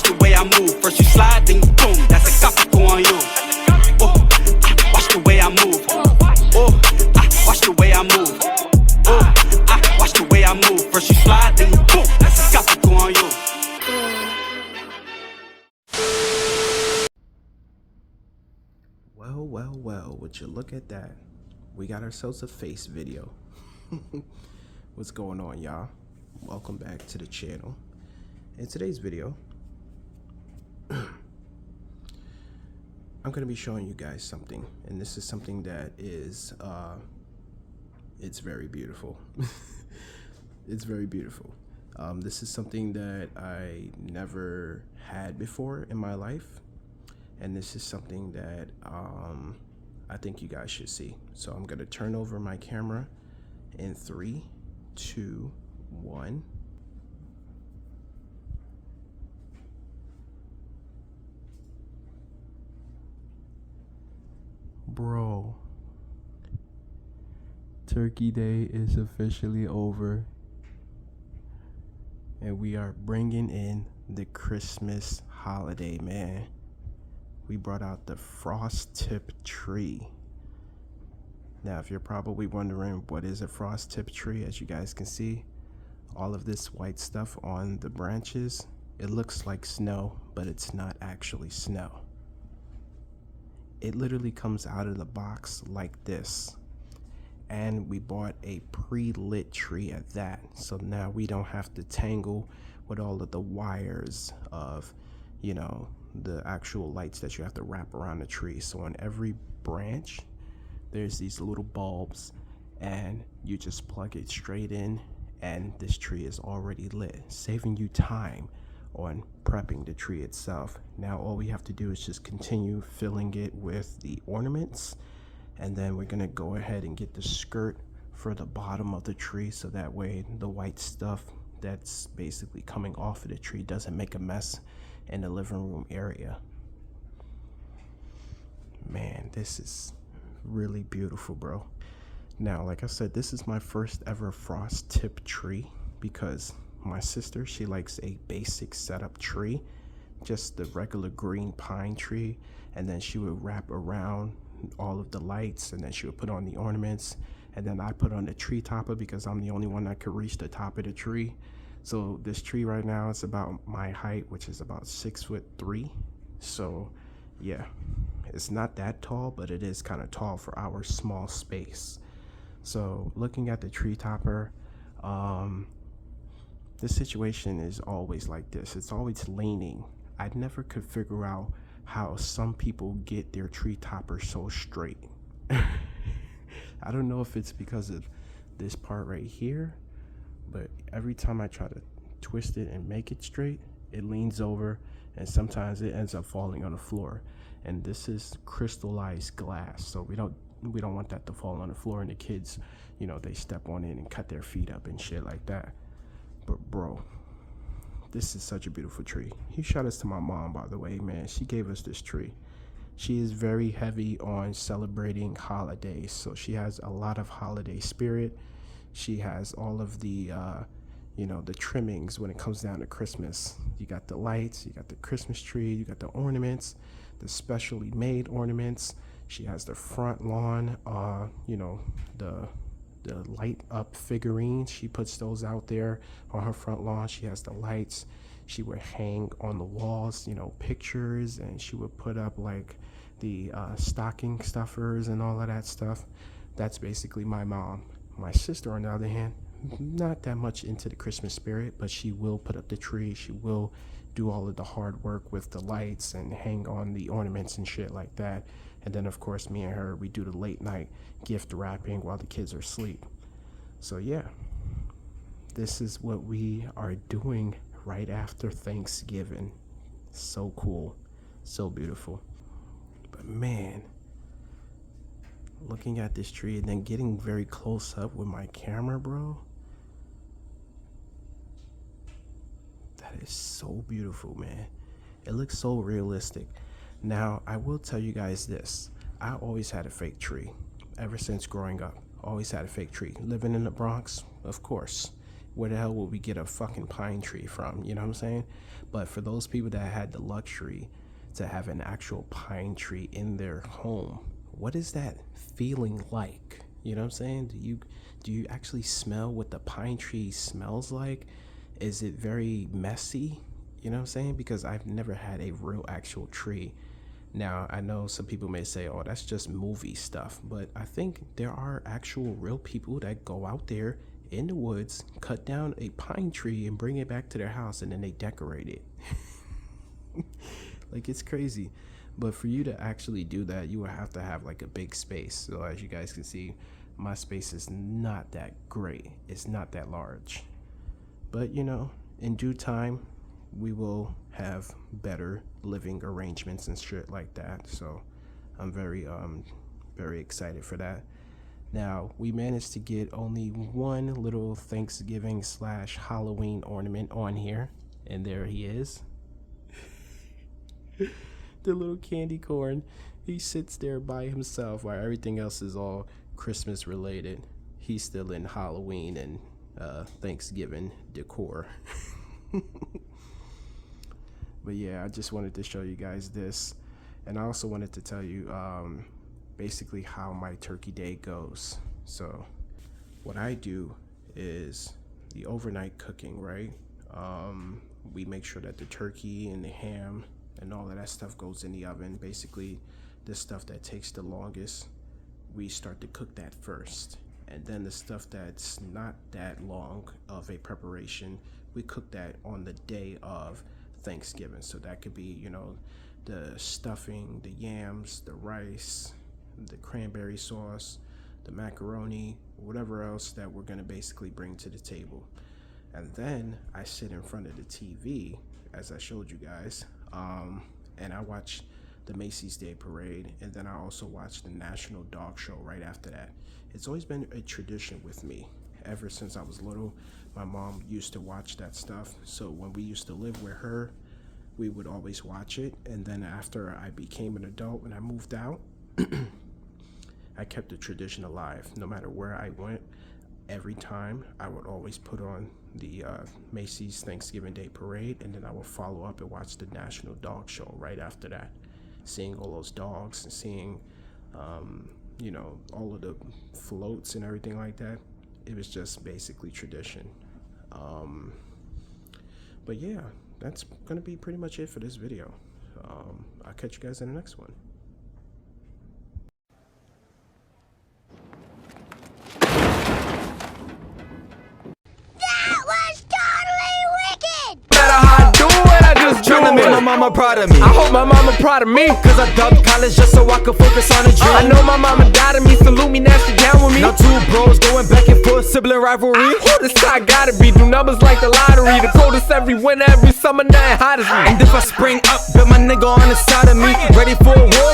the way I move. First you slide, then you boom. That's a capico on you. Oh, watch the way I move. Oh, watch the way I move. Oh, watch the way I move. First you slide, then you boom. That's a capico on you. Well, would you look at that? We got ourselves a face video. What's going on, y'all? Welcome back to the channel. In today's video, I'm going to be showing you guys something, and this is something that is, it's very beautiful. It's very beautiful. This is something that I never had before in my life. And this is something that I think you guys should see. So I'm going to turn over my camera in 3, 2, 1. Bro, Turkey Day is officially over. And we are bringing in the Christmas holiday, man. We brought out the frost tip tree. Now, if you're probably wondering what is a frost tip tree, as you guys can see, all of this white stuff on the branches, it looks like snow, but it's not actually snow. It literally comes out of the box like this. And we bought a pre-lit tree at that. So now we don't have to tangle with all of the wires of, you know, the actual lights that you have to wrap around the tree. So on every branch there's these little bulbs, and you just plug it straight in and this tree is already lit, saving you time on prepping the tree itself. Now all we have to do is just continue filling it with the ornaments, and then we're gonna go ahead and get the skirt for the bottom of the tree, so that way the white stuff that's basically coming off of the tree doesn't make a mess in the living room area. Man, this is really beautiful, bro. Now, like I said, this is my first ever frost tip tree, because my sister, she likes a basic setup tree, just the regular green pine tree, and then she would wrap around all of the lights, and then she would put on the ornaments, and then I put on the tree topper because I'm the only one that could reach the top of the tree. So this tree right now is about my height, which is about 6'3". So yeah, it's not that tall, but it is kind of tall for our small space. So looking at the tree topper, the situation is always like this. It's always leaning. I never could figure out how some people get their tree topper so straight. I don't know if it's because of this part right here, but every time I try to twist it and make it straight, it leans over, and sometimes it ends up falling on the floor. And this is crystallized glass, so we don't want that to fall on the floor, and the kids, you know, they step on it and cut their feet up and shit like that. But bro, this is such a beautiful tree. He shout outs to my mom, by the way, man. She gave us this tree. She is very heavy on celebrating holidays, so she has a lot of holiday spirit. She has all of the, you know, the trimmings when it comes down to Christmas. You got the lights, you got the Christmas tree, you got the ornaments, the specially made ornaments. She has the front lawn, you know, the light up figurines. She puts those out there on her front lawn. She has the lights. She would hang on the walls, you know, pictures, and she would put up like the stocking stuffers and all of that stuff. That's basically my mom. My sister, on the other hand, not that much into the Christmas spirit, but she will put up the tree. She will do all of the hard work with the lights and hang on the ornaments and shit like that. And then, of course, me and her, we do the late night gift wrapping while the kids are asleep. So yeah, this is what we are doing right after Thanksgiving. So cool, so beautiful. But man, looking at this tree and then getting very close up with my camera, bro, that is so beautiful, man. It looks so realistic. Now, I will tell you guys this. I always had a fake tree ever since growing up. Always had a fake tree. Living in the Bronx, of course. where the hell would we get a fucking pine tree from? You know what I'm saying? But for those people that had the luxury to have an actual pine tree in their home, what is that feeling like? You know what I'm saying? Do you actually smell what the pine tree smells like? Is it very messy? You know what I'm saying? Because I've never had a real actual tree. Now, I know some people may say, oh, that's just movie stuff, but I think there are actual real people that go out there in the woods, cut down a pine tree and bring it back to their house, and then they decorate it. Like, it's crazy. But for you to actually do that, you would have to have like a big space. So as you guys can see, my space is not that great. It's not that large. But you know, in due time, we will have better living arrangements and shit like that. So I'm very excited for that. Now, we managed to get only one little Thanksgiving / Halloween ornament on here, and there he is. The little candy corn. He sits there by himself while everything else is all Christmas related. He's still in Halloween and Thanksgiving decor. But yeah, I just wanted to show you guys this, and I also wanted to tell you basically how my turkey day goes. So what I do is the overnight cooking, right? We make sure that the turkey and the ham and all of that stuff goes in the oven. Basically, the stuff that takes the longest, we start to cook that first. And then the stuff that's not that long of a preparation, we cook that on the day of Thanksgiving. So that could be, you know, the stuffing, the yams, the rice, the cranberry sauce, the macaroni, whatever else that we're gonna basically bring to the table. And then I sit in front of the TV, as I showed you guys, and I watch the Macy's Day Parade, and then I also watch the National Dog Show right after that. It's always been a tradition with me. Ever since I was little, my mom used to watch that stuff. So when we used to live with her, we would always watch it. And then after I became an adult and I moved out, I kept the tradition alive. No matter where I went, every time I would always put on the Macy's Thanksgiving Day Parade, and then I would follow up and watch the National Dog Show right after that. Seeing all those dogs and seeing, you know, all of the floats and everything like that. It was just basically tradition. But yeah, that's gonna be pretty much it for this video. I'll catch you guys in the next one. Tryna make my mama proud of me. I hope my mama proud of me, cause I dubbed college just so I could focus on a dream. I know my mama died of me, salute me, nasty down with me. Now two bros going back and forth, sibling rivalry. Who this guy gotta be, do numbers like the lottery. The coldest every winter, every summer, nothing hot as me. And if I spring up, bet my nigga on the side of me, ready for a war.